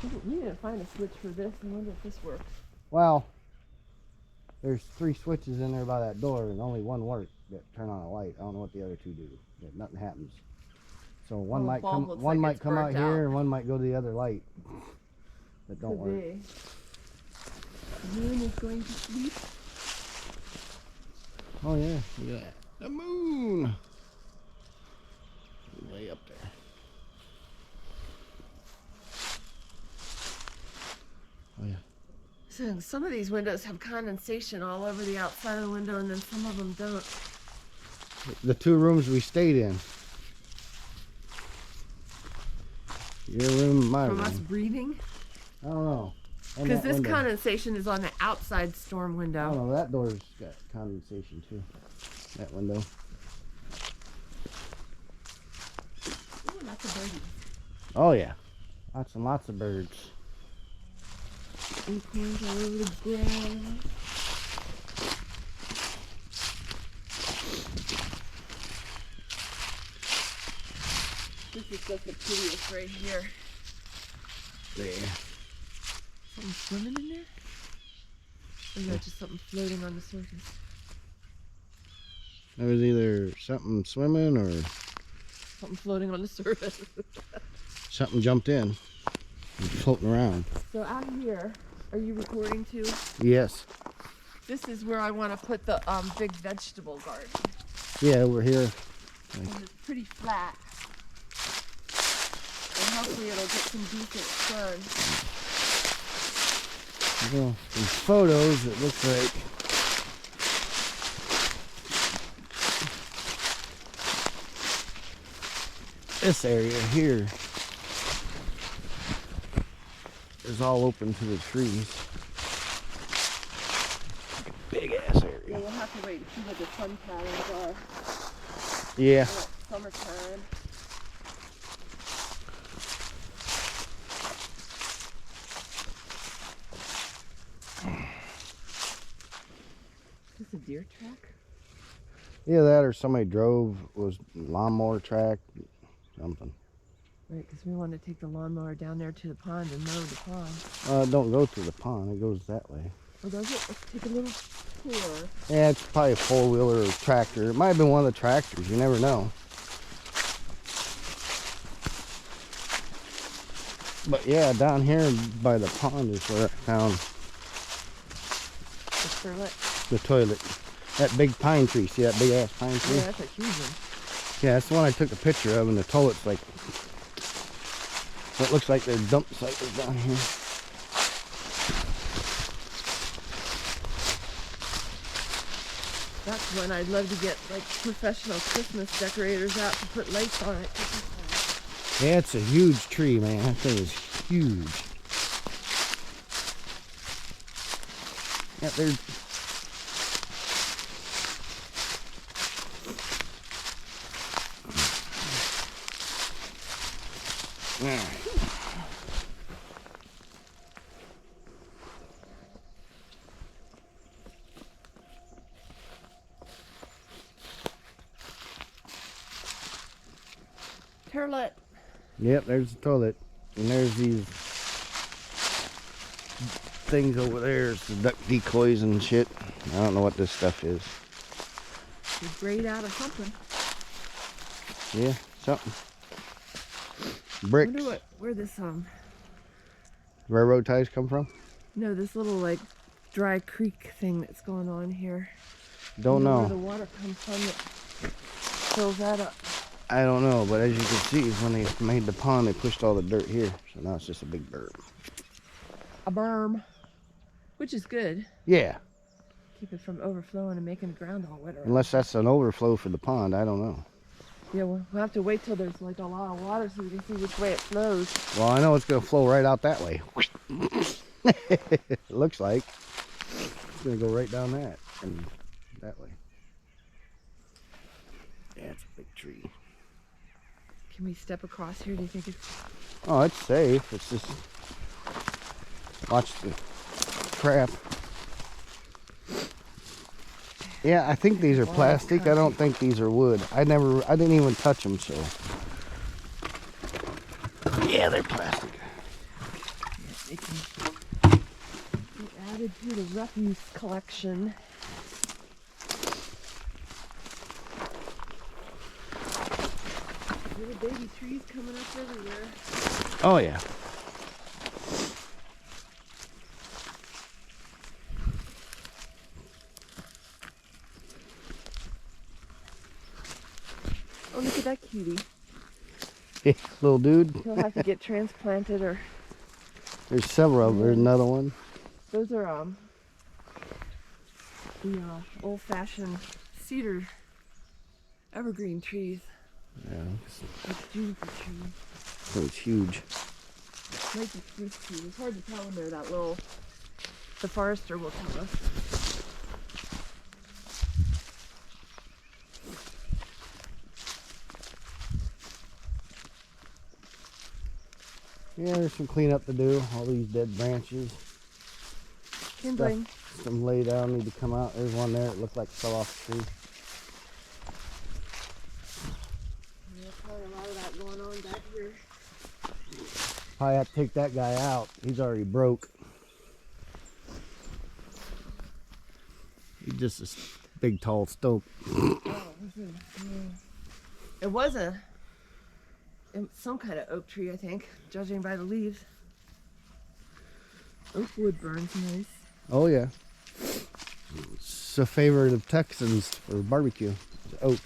We didn't find a switch for this. I wonder if this works. Well, there's 3 switches in there by that door, and only one works that turn on a light. I don't know what the other 2 do. Yeah, nothing happens. So one might come out here, and one might go to the other light. That don't work. The moon is going to sleep. Oh yeah, look at that. The moon. Way up there. Oh yeah. So some of these windows have condensation all over the outside of the window, and then some of them don't. The 2 rooms we stayed in. Your room, my room. From us breathing? I don't know. Because this condensation is on the outside storm window. I don't know, that door's got condensation too. That window. Ooh, lots of birdies. Oh yeah. Lots and lots of birds. Acorns all over the ground. This is just the prettiest right here. There. Something swimming in there? Or is that just something floating on the surface? There was either something swimming or Something floating on the surface. something jumped in and floating around. So out here, are you recording too? Yes. This is where I want to put the big vegetable garden. Yeah, we're here. And it's pretty flat. And hopefully it'll get some decent sun. Well, in photos, it looks like this area here is all open to the trees. Big ass area. Yeah, we'll have to wait and see what the sun patterns are. Yeah. Summertime. Is this a deer track? Yeah, that or somebody drove, was lawnmower track, something. Right, because we want to take the lawnmower down there to the pond and mow the pond. Don't go to the pond, it goes that way. Oh, does it? Let's take a little tour. Yeah, it's probably a four-wheeler or tractor. It might have been one of the tractors, you never know. But yeah, down here by the pond is where I found The toilet. the toilet. That big pine tree, see that big ass pine tree? Yeah, that's a huge one. Yeah, that's the one I took a picture of, and the toilet's like, it looks like their dump site is down here. That's when I'd love to get like professional Christmas decorators out to put lights on it. Yeah, it's a huge tree, man. That thing is huge. Yeah, there's... Toilet. Yep, there's the toilet. And there's these things over there. It's the duck decoys and shit. I don't know what this stuff is. You grade out of something. Yeah, something. I Bricks. wonder where this Railroad ties come from? no, this little like dry creek thing that's going on here. Don't know. Where the water comes from that fills that up. I don't know, but as you can see, when they made the pond, they pushed all the dirt here. So now it's just a big berm. A berm. Which is good. Yeah. Keep it from overflowing and making the ground all wet. Unless that's an overflow for the pond, I don't know. Yeah, we'll have to wait till there's like a lot of water so we can see which way it flows. Well, I know it's going to flow right out that way. It looks like. It's going to go right down that and that way. Yeah, it's a big tree. Can we step across here? Do you think it's... Oh, it's safe. It's just... Watch the crap. Yeah, I think these are plastic. I don't think these are wood. I didn't even touch them, so. Yeah, they're plastic. headed to the refuse collection. Little baby trees coming up everywhere. Oh yeah. Oh, look at that cutie. Yeah, little dude. He'll have to get transplanted or... There's several of them. There's another one. Those are the old-fashioned cedar evergreen trees. Yeah, Like juniper trees. it's huge. Might be spruce trees. It's hard to tell when they're that little. The forester will tell us. Yeah, there's some cleanup to do. All these dead branches. Kindling. Some lay down need to come out. There's one there. It looked like it fell off the tree. There's probably a lot of that going on back here. Probably have to take that guy out. He's already broke. He's just a big, tall stump. It was some kind of oak tree, I think, judging by the leaves. Oak wood burns nice. Oh yeah. It's a favorite of Texans for barbecue. It's oak.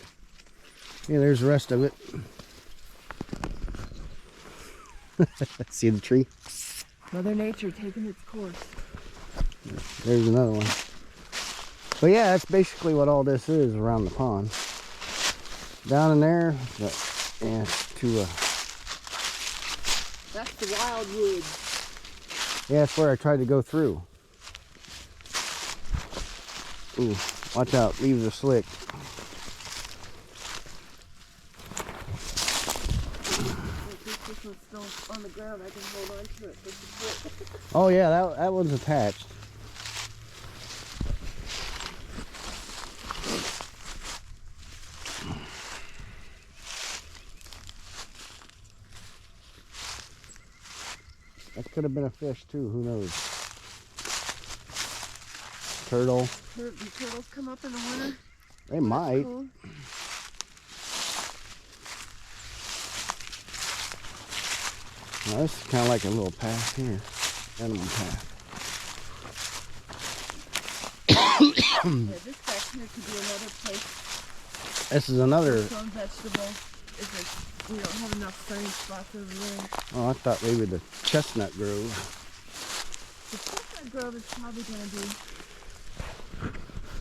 Yeah, there's the rest of it. See the tree? Mother Nature taking its course. There's another one. But yeah, that's basically what all this is around the pond. Down in there, yeah, That's the wild woods. yeah, that's where I tried to go through. Ooh, watch out, leaves are slick. This one's still on the ground. I can hold on to it for support. Oh yeah, that one's attached. That could have been a fish too, who knows? Turtle. Do turtles come up in the winter? They might. Cool. Now, this is kind of like a little path here. Animal path. Yeah, this back here could be another place. This is another. Some vegetables. If we don't have enough sunny spots over there. Oh, I thought maybe the chestnut grove. The chestnut grove is probably going to be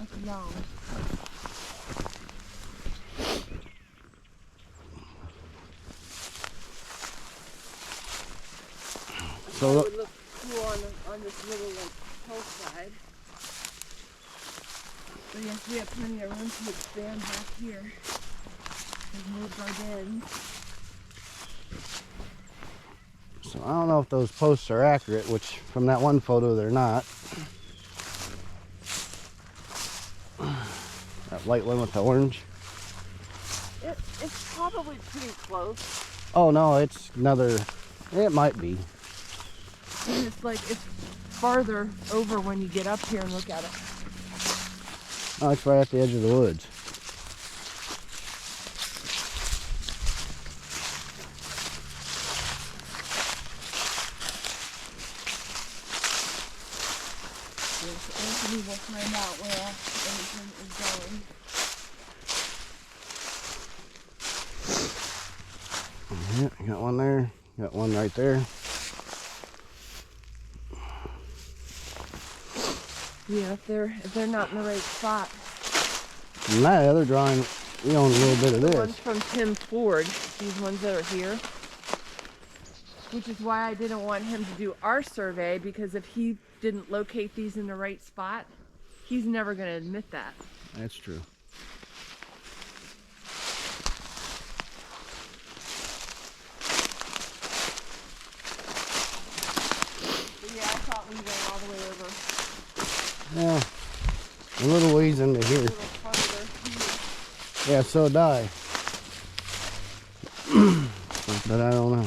like long. So It would look cool on this little like hillside. But yes, we have plenty of room to expand back here. We've moved our den. So I don't know if those posts are accurate, which from that one photo they're not. That white one with the orange. It's probably pretty close. Oh no, it's another. It might be. And it's farther over when you get up here and look at it. Oh, it's right at the edge of the woods. Yes, Anthony will find out where everything is going. Yeah, got one there. Got one right there. Yeah, if they're not in the right spot. And that other drawing, we own a little bit of The this. ones from Tim Ford, these ones that are here. Which is why I didn't want him to do our survey, because if he didn't locate these in the right spot, he's never going to admit that. That's true. But yeah, I thought we went all the way over. Yeah, a little ways into A here. little farther here. Yeah, so did I. But I don't know.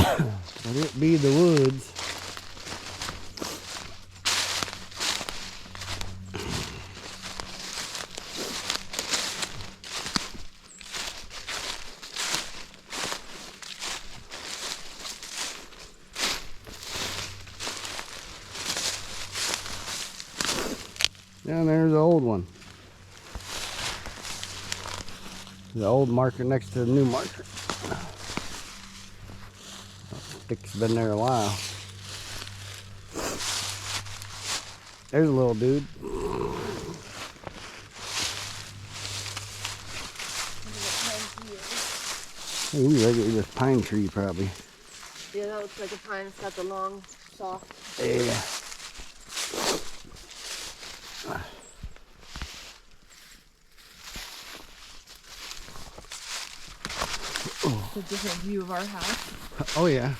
Let it be the woods. And there's the old one. The old marker next to the new marker. Stick's been there a while. There's a little dude. Ooh, regular just pine tree probably. Yeah, that looks like a pine. It's got the long, soft. Yeah. It's a different view of our house. Oh yeah.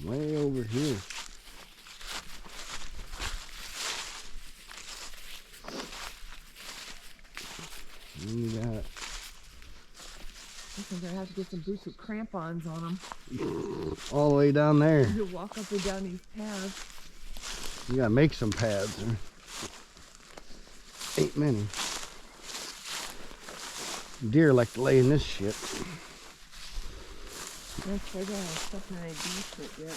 Way over here. And you got I think I have to get some boots with crampons on them. all the way down there. You walk up and down these paths. You gotta make some pads. There ain't many. Deer like to lay in this shit. That's why I don't have stuff in any beef yet.